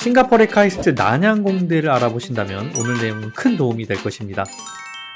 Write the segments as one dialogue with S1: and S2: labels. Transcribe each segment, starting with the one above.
S1: 싱가포르의 카이스트 난양공대를 알아보신다면 오늘 내용은 큰 도움이 될 것입니다.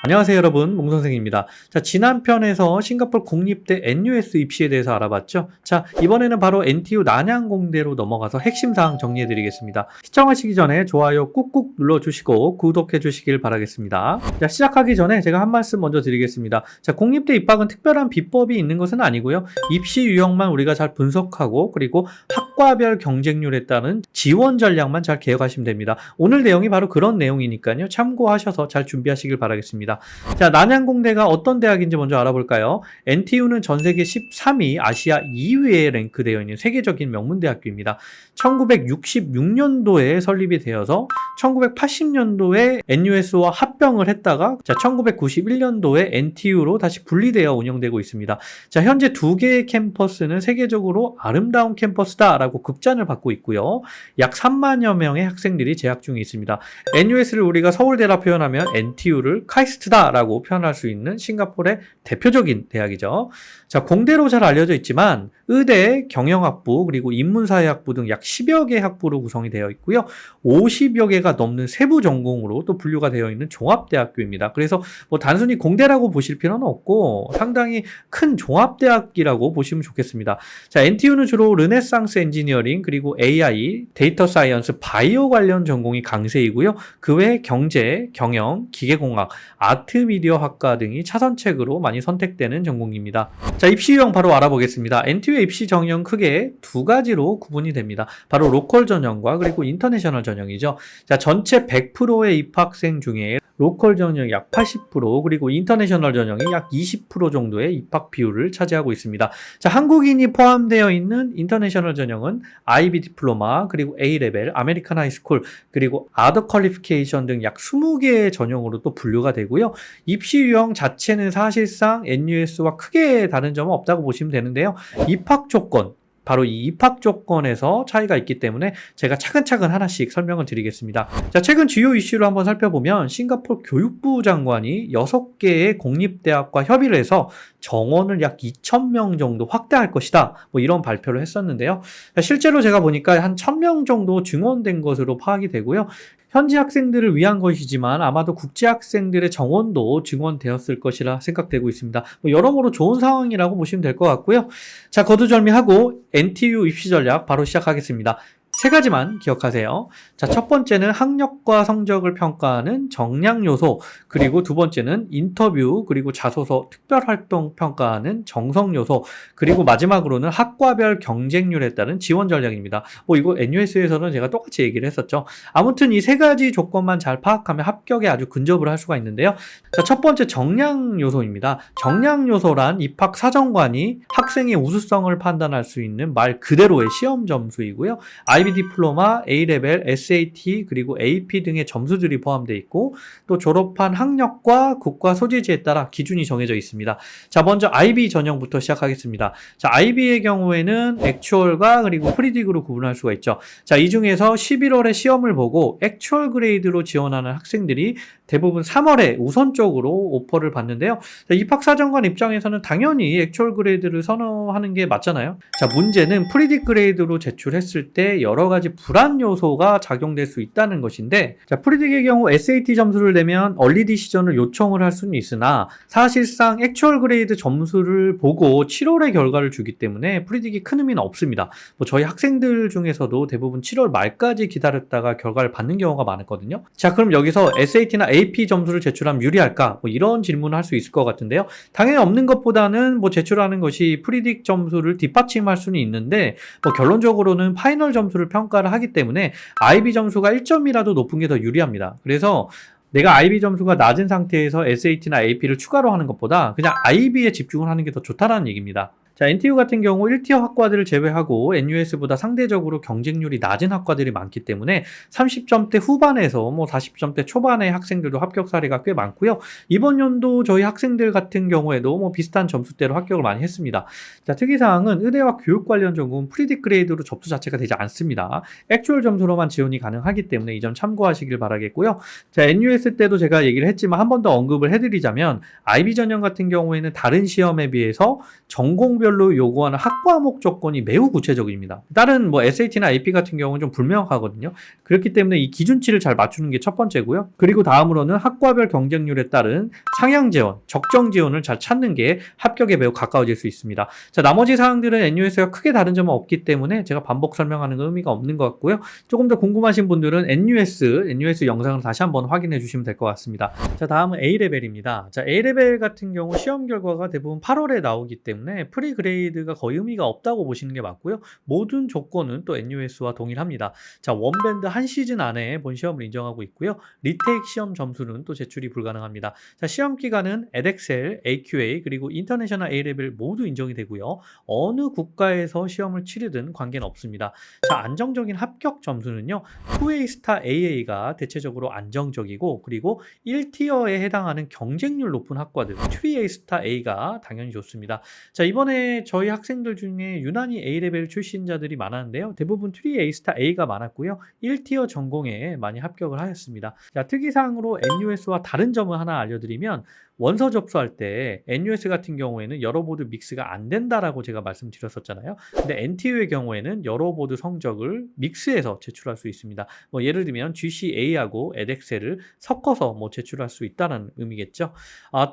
S1: 안녕하세요 여러분, 몽선생입니다. 자, 지난 편에서 싱가포르 공립대 NUS 입시에 대해서 알아봤죠. 자, 이번에는 바로 NTU 난양공대로 넘어가서 핵심 사항 정리해 드리겠습니다. 시청하시기 전에 좋아요 꾹꾹 눌러주시고 구독해 주시길 바라겠습니다. 자, 시작하기 전에 제가 한 말씀 먼저 드리겠습니다. 자, 공립대 입학은 특별한 비법이 있는 것은 아니고요. 입시 유형만 우리가 잘 분석하고 그리고 학과별 경쟁률에 따른 지원 전략만 잘 기억하시면 됩니다. 오늘 내용이 바로 그런 내용이니까요. 참고하셔서 잘 준비하시길 바라겠습니다. 자, 난양공대가 어떤 대학인지 먼저 알아볼까요? NTU는 전세계 13위, 아시아 2위에 랭크되어 있는 세계적인 명문대학교입니다. 1966년도에 설립이 되어서 1980년도에 NUS와 합병을 했다가 1991년도에 NTU로 다시 분리되어 운영되고 있습니다. 자, 현재 두 개의 캠퍼스는 세계적으로 아름다운 캠퍼스다라고 극찬을 받고 있고요. 약 3만여 명의 학생들이 재학 중에 있습니다. NUS를 우리가 서울대라 표현하면 NTU를 카이스트다라고 표현할 수 있는 싱가포르의 대표적인 대학이죠. 자, 공대로 잘 알려져 있지만 의대, 경영학부, 그리고 인문사회학부 등 약 10여 개 학부로 구성이 되어 있고요. 50여 개가 넘는 세부 전공으로 또 분류가 되어 있는 종합대학교입니다. 그래서 뭐 단순히 공대라고 보실 필요는 없고 상당히 큰 종합대학이라고 보시면 좋겠습니다. 자, NTU는 주로 르네상스 엔지니어링, 그리고 AI, 데이터 사이언스, 바이오 관련 전공이 강세이고요. 그 외에 경제, 경영, 기계공학, 아트 미디어 학과 등이 차선책으로 많이 선택되는 전공입니다. 자, 입시 유형 바로 알아보겠습니다. NTU의 입시 전형 크게 두 가지로 구분이 됩니다. 바로 로컬 전형과 그리고 인터내셔널 전형이죠. 자, 전체 100%의 입학생 중에 로컬 전형이 약 80%, 그리고 인터내셔널 전형이 약 20% 정도의 입학 비율을 차지하고 있습니다. 자, 한국인이 포함되어 있는 인터내셔널 전형은 IB 디플로마, 그리고 A레벨, 아메리칸 하이스쿨, 그리고 아더 퀄리피케이션 등 약 20개의 전형으로 또 분류가 되고요. 입시 유형 자체는 사실상 NUS와 크게 다른 점은 없다고 보시면 되는데요. 입학 조건, 바로 이 입학 조건에서 차이가 있기 때문에 제가 차근차근 하나씩 설명을 드리겠습니다. 자, 최근 주요 이슈를 한번 살펴보면 싱가포르 교육부 장관이 6개의 공립대학과 협의를 해서 정원을 약 2,000명 정도 확대할 것이다, 뭐 이런 발표를 했었는데요. 실제로 제가 보니까 한 1,000명 정도 증원된 것으로 파악이 되고요. 현지 학생들을 위한 것이지만 아마도 국제 학생들의 정원도 증원되었을 것이라 생각되고 있습니다. 뭐 여러모로 좋은 상황이라고 보시면 될 것 같고요. 자, 거두절미하고 NTU 입시 전략 바로 시작하겠습니다. 세 가지만 기억하세요. 자, 첫 번째는 학력과 성적을 평가하는 정량 요소, 그리고 두 번째는 인터뷰, 그리고 자소서 특별활동 평가하는 정성 요소, 그리고 마지막으로는 학과별 경쟁률에 따른 지원 전략입니다. 뭐 이거 NUS에서는 제가 똑같이 얘기를 했었죠. 아무튼 이 세 가지 조건만 잘 파악하면 합격에 아주 근접을 할 수가 있는데요. 자, 첫 번째 정량 요소입니다. 정량 요소란 입학 사정관이 학생의 우수성을 판단할 수 있는 말 그대로의 시험 점수이고요. IB 디플로마, A레벨, SAT, 그리고 AP 등의 점수들이 포함되어 있고 또 졸업한 학력과 국가 소재지에 따라 기준이 정해져 있습니다. 자, 먼저 IB 전형부터 시작하겠습니다. 자, IB의 경우에는 액추얼과 그리고 프리딕으로 구분할 수가 있죠. 자, 이 중에서 11월에 시험을 보고 액추얼 그레이드로 지원하는 학생들이 대부분 3월에 우선적으로 오퍼를 받는데요. 자, 입학사정관 입장에서는 당연히 액추얼 그레이드를 선호하는 게 맞잖아요. 자, 문제는 프리딕 그레이드로 제출했을 때 여러 가지 불안 요소가 작용될 수 있다는 것인데, 자, 프리딕의 경우 SAT 점수를 내면 얼리 디시전을 요청을 할 수는 있으나 사실상 액추얼 그레이드 점수를 보고 7월에 결과를 주기 때문에 프리딕이 큰 의미는 없습니다. 뭐 저희 학생들 중에서도 대부분 7월 말까지 기다렸다가 결과를 받는 경우가 많았거든요. 자, 그럼 여기서 SAT나 AP 점수를 제출하면 유리할까? 뭐 이런 질문을 할 수 있을 것 같은데요. 당연히 없는 것보다는 뭐 제출하는 것이 프리딕 점수를 뒷받침할 수는 있는데, 뭐 결론적으로는 파이널 점수를 평가를 하기 때문에 IB 점수가 1점이라도 높은 게 더 유리합니다. 그래서 내가 IB 점수가 낮은 상태에서 SAT나 AP를 추가로 하는 것보다 그냥 IB에 집중을 하는 게 더 좋다는 얘기입니다. 자, NTU 같은 경우 1티어 학과들을 제외하고 NUS보다 상대적으로 경쟁률이 낮은 학과들이 많기 때문에 30점대 후반에서 뭐 40점대 초반의 학생들도 합격 사례가 꽤 많고요. 이번 연도 저희 학생들 같은 경우에도 뭐 비슷한 점수대로 합격을 많이 했습니다. 자, 특이사항은 의대와 교육 관련 전공은 프리딕 그레이드로 접수 자체가 되지 않습니다. 액추얼 점수로만 지원이 가능하기 때문에 이 점 참고하시길 바라겠고요. 자, NUS 때도 제가 얘기를 했지만 한 번 더 언급을 해드리자면 IB 전형 같은 경우에는 다른 시험에 비해서 전공별 과목별로 요구하는 학과목 조건이 매우 구체적입니다. 다른 뭐 SAT나 AP 같은 경우는 좀 불명확하거든요. 그렇기 때문에 이 기준치를 잘 맞추는 게 첫 번째고요. 그리고 다음으로는 학과별 경쟁률에 따른 상향 지원, 적정 지원을 잘 찾는 게 합격에 매우 가까워질 수 있습니다. 자, 나머지 사항들은 NUS가 크게 다른 점은 없기 때문에 제가 반복 설명하는 건 의미가 없는 것 같고요. 조금 더 궁금하신 분들은 NUS 영상을 다시 한번 확인해 주시면 될 것 같습니다. 자, 다음은 A레벨입니다. 자, A레벨 같은 경우 시험 결과가 대부분 8월에 나오기 때문에 프리그레이드가 거의 의미가 없다고 보시는 게 맞고요. 모든 조건은 또 NUS와 동일합니다. 자, 원밴드 한 시즌 안에 본 시험을 인정하고 있고요. 리테이크 시험 점수는 또 제출이 불가능합니다. 자, 시험 기간은 edXL, AQA 그리고 인터내셔널 A레벨 모두 인정이 되고요. 어느 국가에서 시험을 치르든 관계는 없습니다. 자, 안정적인 합격 점수는요. 2A 스타 AA가 대체적으로 안정적이고 그리고 1티어에 해당하는 경쟁률 높은 학과들 3A 스타 A가 당연히 좋습니다. 자, 이번에 저희 학생들 중에 유난히 A레벨 출신자들이 많았는데요. 대부분 3A 스타 A가 많았고요. 1티어 전공에 많이 합격을 하였습니다. 자, 특이사항으로 NUS와 다른 점을 하나 알려드리면 원서 접수할 때 NUS 같은 경우에는 여러 보드 믹스가 안 된다라고 제가 말씀드렸었잖아요. 근데 NTU의 경우에는 여러 보드 성적을 믹스해서 제출할 수 있습니다. 뭐 예를 들면 GCA하고 edXL을 섞어서 뭐 제출할 수 있다는 의미겠죠.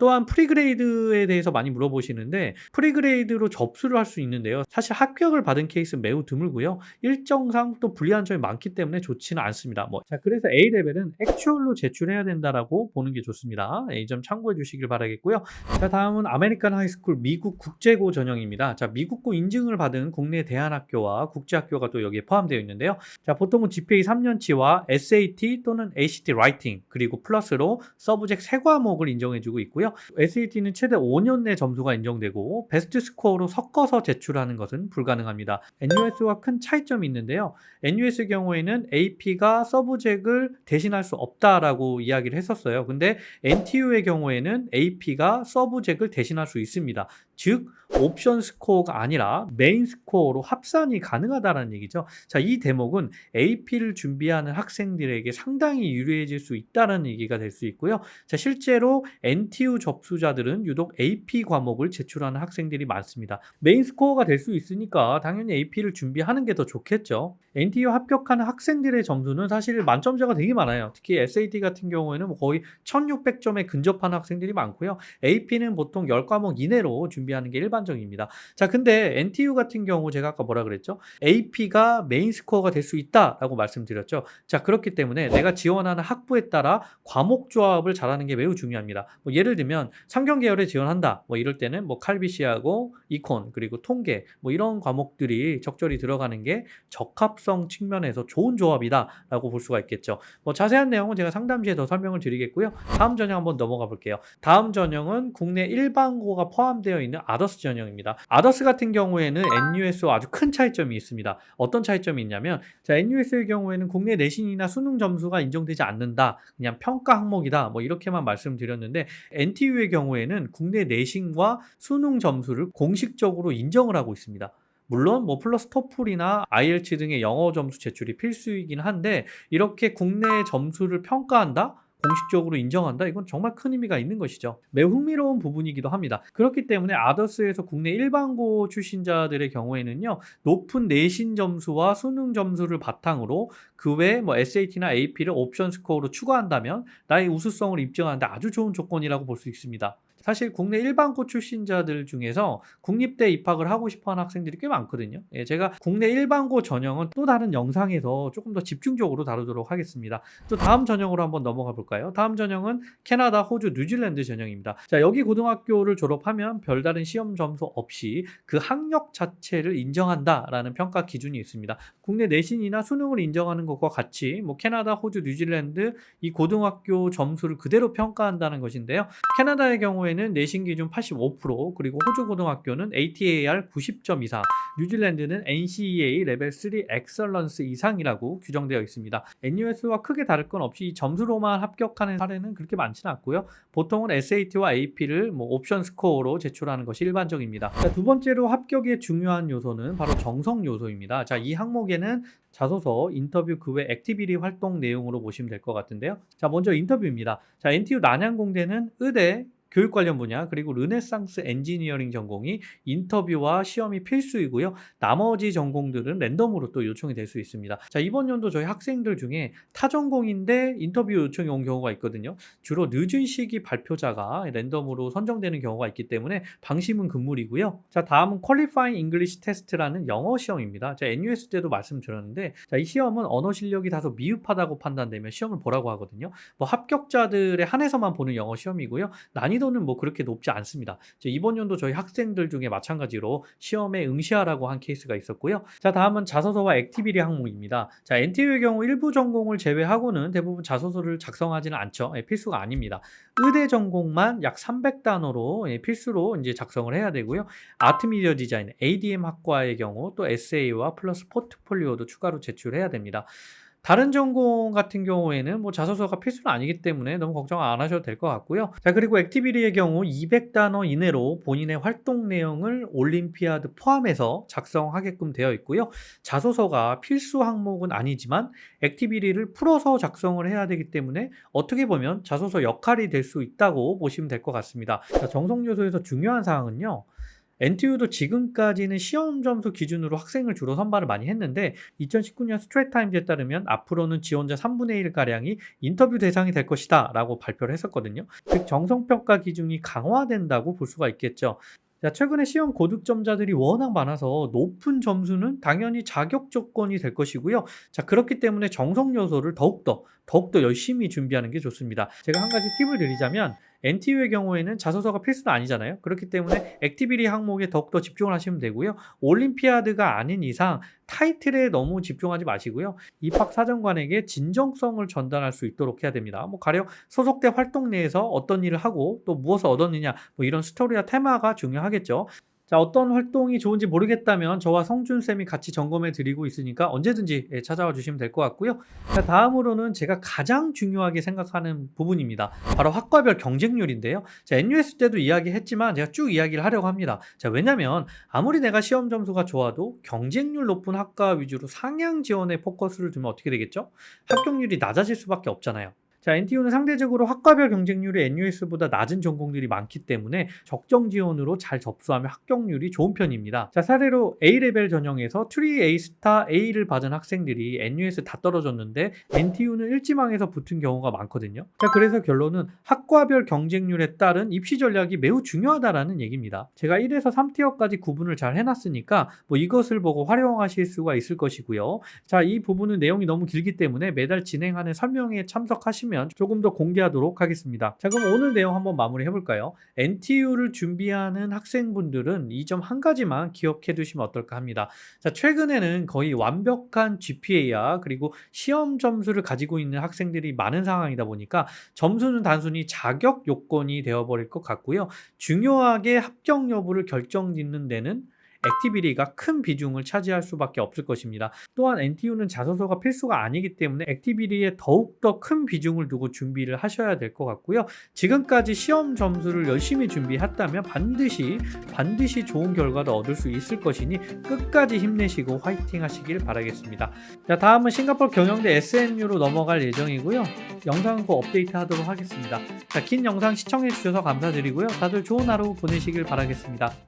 S1: 또한 프리그레이드에 대해서 많이 물어보시는데 프리그레이드로 접수를 할 수 있는데요. 사실 합격을 받은 케이스는 매우 드물고요. 일정상 또 불리한 점이 많기 때문에 좋지는 않습니다. 자, 그래서 A레벨은 액츄얼로 제출해야 된다라고 보는 게 좋습니다. 이 점 참고해 주시길 바라겠고요. 자, 다음은 아메리칸 하이스쿨 미국 국제고 전형입니다. 자, 미국고 인증을 받은 국내 대안학교와 국제학교가 또 여기에 포함되어 있는데요. 자, 보통은 GPA 3년치와 SAT 또는 ACT 라이팅 그리고 플러스로 서브젝트 3과목을 인정해주고 있고요. SAT는 최대 5년 내 점수가 인정되고 베스트 스코어로 섞어서 제출하는 것은 불가능합니다. NUS와 큰 차이점이 있는데요. NUS의 경우에는 AP가 서브젝트를 대신할 수 없다라고 이야기를 했었어요. 근데 NTU의 경우에는 AP가 서브젝트를 대신할 수 있습니다. 즉 옵션 스코어가 아니라 메인 스코어로 합산이 가능하다는 얘기죠. 자, 이 대목은 AP를 준비하는 학생들에게 상당히 유리해질 수 있다는 얘기가 될 수 있고요. 자, 실제로 NTU 접수자들은 유독 AP 과목을 제출하는 학생들이 많습니다. 메인 스코어가 될 수 있으니까 당연히 AP를 준비하는 게 더 좋겠죠. NTU 합격하는 학생들의 점수는 사실 만점자가 되게 많아요. 특히 SAT 같은 경우에는 거의 1600점에 근접하는 학생들이 많고요. AP는 보통 10과목 이내로 준비하는 게 일반적입니다. 자, 근데 NTU 같은 경우 제가 아까 뭐라 그랬죠? AP가 메인 스코어가 될 수 있다라고 말씀드렸죠. 자, 그렇기 때문에 내가 지원하는 학부에 따라 과목 조합을 잘하는 게 매우 중요합니다. 예를 들면 상경 계열에 지원한다. 이럴 때는 칼비시하고 이콘 그리고 통계 이런 과목들이 적절히 들어가는 게 적합성 측면에서 좋은 조합이다라고 볼 수가 있겠죠. 자세한 내용은 제가 상담 시에 더 설명을 드리겠고요. 다음 전형 한번 넘어가 볼게요. 다음 전형은 국내 일반고가 포함되어 있는 아더스 전형입니다. 아더스 같은 경우에는 NUS와 아주 큰 차이점이 있습니다. 어떤 차이점이 있냐면 자, NUS의 경우에는 국내 내신이나 수능 점수가 인정되지 않는다. 그냥 평가 항목이다. 이렇게만 말씀드렸는데 NTU의 경우에는 국내 내신과 수능 점수를 공식적으로 인정을 하고 있습니다. 물론 플러스 토플이나 IELTS 등의 영어 점수 제출이 필수이긴 한데 이렇게 국내 점수를 평가한다? 공식적으로 인정한다? 이건 정말 큰 의미가 있는 것이죠. 매우 흥미로운 부분이기도 합니다. 그렇기 때문에 아더스에서 국내 일반고 출신자들의 경우에는요. 높은 내신 점수와 수능 점수를 바탕으로 그 외에 SAT나 AP를 옵션 스코어로 추가한다면 나의 우수성을 입증하는데 아주 좋은 조건이라고 볼 수 있습니다. 사실 국내 일반고 출신자들 중에서 국립대 입학을 하고 싶어하는 학생들이 꽤 많거든요. 제가 국내 일반고 전형은 또 다른 영상에서 조금 더 집중적으로 다루도록 하겠습니다. 또 다음 전형으로 한번 넘어가 볼까요? 다음 전형은 캐나다, 호주, 뉴질랜드 전형입니다. 자, 여기 고등학교를 졸업하면 별다른 시험 점수 없이 그 학력 자체를 인정한다라는 평가 기준이 있습니다. 국내 내신이나 수능을 인정하는 것과 같이 캐나다, 호주, 뉴질랜드 이 고등학교 점수를 그대로 평가한다는 것인데요. 캐나다의 경우에는 내신 기준 85% 그리고 호주 고등학교는 ATAR 90점 이상, 뉴질랜드는 NCEA 레벨 3 엑설런스 이상이라고 규정되어 있습니다. NUS와 크게 다를 건 없이 점수로만 합격하는 사례는 그렇게 많지는 않고요. 보통은 SAT와 AP를 옵션 스코어로 제출하는 것이 일반적입니다. 자, 두 번째로 합격의 중요한 요소는 바로 정성 요소입니다. 자, 이 항목에는 자소서, 인터뷰 그 외 액티비티 활동 내용으로 보시면 될 것 같은데요. 자, 먼저 인터뷰입니다. 자, NTU 난양공대는 의대 교육 관련 분야, 그리고 르네상스 엔지니어링 전공이 인터뷰와 시험이 필수이고요. 나머지 전공들은 랜덤으로 또 요청이 될 수 있습니다. 자, 이번 연도 저희 학생들 중에 타전공인데 인터뷰 요청이 온 경우가 있거든요. 주로 늦은 시기 발표자가 랜덤으로 선정되는 경우가 있기 때문에 방심은 금물이고요. 자, 다음은 퀄리파잉 잉글리시 테스트라는 영어 시험입니다. 자, NUS 때도 말씀드렸는데, 자, 이 시험은 언어 실력이 다소 미흡하다고 판단되면 시험을 보라고 하거든요. 뭐 합격자들에 한해서만 보는 영어 시험이고요. 난이도는 뭐 그렇게 높지 않습니다. 이번 연도 저희 학생들 중에 마찬가지로 시험에 응시하라고 한 케이스가 있었고요. 자, 다음은 자소서와 액티비티 항목입니다. 자, NTU의 경우 일부 전공을 제외하고는 대부분 자소서를 작성하지는 않죠. 필수가 아닙니다. 의대 전공만 약 300단어로 필수로 이제 작성을 해야 되고요. 아트 미디어 디자인, ADM 학과의 경우 또 에세이와 플러스 포트폴리오도 추가로 제출해야 됩니다. 다른 전공 같은 경우에는 뭐 자소서가 필수는 아니기 때문에 너무 걱정 안 하셔도 될 것 같고요. 자, 그리고 액티비티의 경우 200단어 이내로 본인의 활동 내용을 올림피아드 포함해서 작성하게끔 되어 있고요. 자소서가 필수 항목은 아니지만 액티비티를 풀어서 작성을 해야 되기 때문에 어떻게 보면 자소서 역할이 될 수 있다고 보시면 될 것 같습니다. 자, 정석 요소에서 중요한 사항은요. NTU도 지금까지는 시험 점수 기준으로 학생을 주로 선발을 많이 했는데 2019년 스트레이트타임즈에 따르면 앞으로는 지원자 3분의 1가량이 인터뷰 대상이 될 것이다 라고 발표를 했었거든요. 즉 정성평가 기준이 강화된다고 볼 수가 있겠죠. 자, 최근에 시험 고득점자들이 워낙 많아서 높은 점수는 당연히 자격 조건이 될 것이고요. 자, 그렇기 때문에 정성 요소를 더욱더 열심히 준비하는 게 좋습니다. 제가 한 가지 팁을 드리자면 NTU의 경우에는 자소서가 필수는 아니잖아요. 그렇기 때문에 액티비티 항목에 더욱더 집중을 하시면 되고요. 올림피아드가 아닌 이상 타이틀에 너무 집중하지 마시고요. 입학 사정관에게 진정성을 전달할 수 있도록 해야 됩니다. 뭐 가령 소속대 활동 내에서 어떤 일을 하고 또 무엇을 얻었느냐, 뭐 이런 스토리와 테마가 중요하겠죠. 자, 어떤 활동이 좋은지 모르겠다면 저와 성준쌤이 같이 점검해 드리고 있으니까 언제든지 찾아와 주시면 될 것 같고요. 자, 다음으로는 제가 가장 중요하게 생각하는 부분입니다. 바로 학과별 경쟁률인데요. 자, NUS 때도 이야기했지만 제가 쭉 이야기를 하려고 합니다. 자, 왜냐면 아무리 내가 시험 점수가 좋아도 경쟁률 높은 학과 위주로 상향 지원에 포커스를 두면 어떻게 되겠죠? 합격률이 낮아질 수밖에 없잖아요. 자, NTU는 상대적으로 학과별 경쟁률이 NUS보다 낮은 전공들이 많기 때문에 적정 지원으로 잘 접수하면 합격률이 좋은 편입니다. 자, 사례로 A레벨 전형에서 3A A를 받은 학생들이 NUS 다 떨어졌는데 NTU는 일지망에서 붙은 경우가 많거든요. 자, 그래서 결론은 학과별 경쟁률에 따른 입시 전략이 매우 중요하다라는 얘기입니다. 제가 1에서 3티어까지 구분을 잘 해놨으니까 뭐 이것을 보고 활용하실 수가 있을 것이고요. 자, 이 부분은 내용이 너무 길기 때문에 매달 진행하는 설명회에 참석하시면 조금 더 공개하도록 하겠습니다. 자, 그럼 오늘 내용 한번 마무리 해볼까요? NTU를 준비하는 학생분들은 이 점 한 가지만 기억해 두시면 어떨까 합니다. 자, 최근에는 거의 완벽한 GPA야 그리고 시험 점수를 가지고 있는 학생들이 많은 상황이다 보니까 점수는 단순히 자격 요건이 되어버릴 것 같고요. 중요하게 합격 여부를 결정짓는 데는 액티비티가 큰 비중을 차지할 수밖에 없을 것입니다. 또한 NTU는 자소서가 필수가 아니기 때문에 액티비티에 더욱더 큰 비중을 두고 준비를 하셔야 될 것 같고요. 지금까지 시험 점수를 열심히 준비했다면 반드시 좋은 결과도 얻을 수 있을 것이니 끝까지 힘내시고 화이팅 하시길 바라겠습니다. 자, 다음은 싱가포르 경영대 SNU로 넘어갈 예정이고요. 영상 후 업데이트 하도록 하겠습니다. 자, 긴 영상 시청해 주셔서 감사드리고요. 다들 좋은 하루 보내시길 바라겠습니다.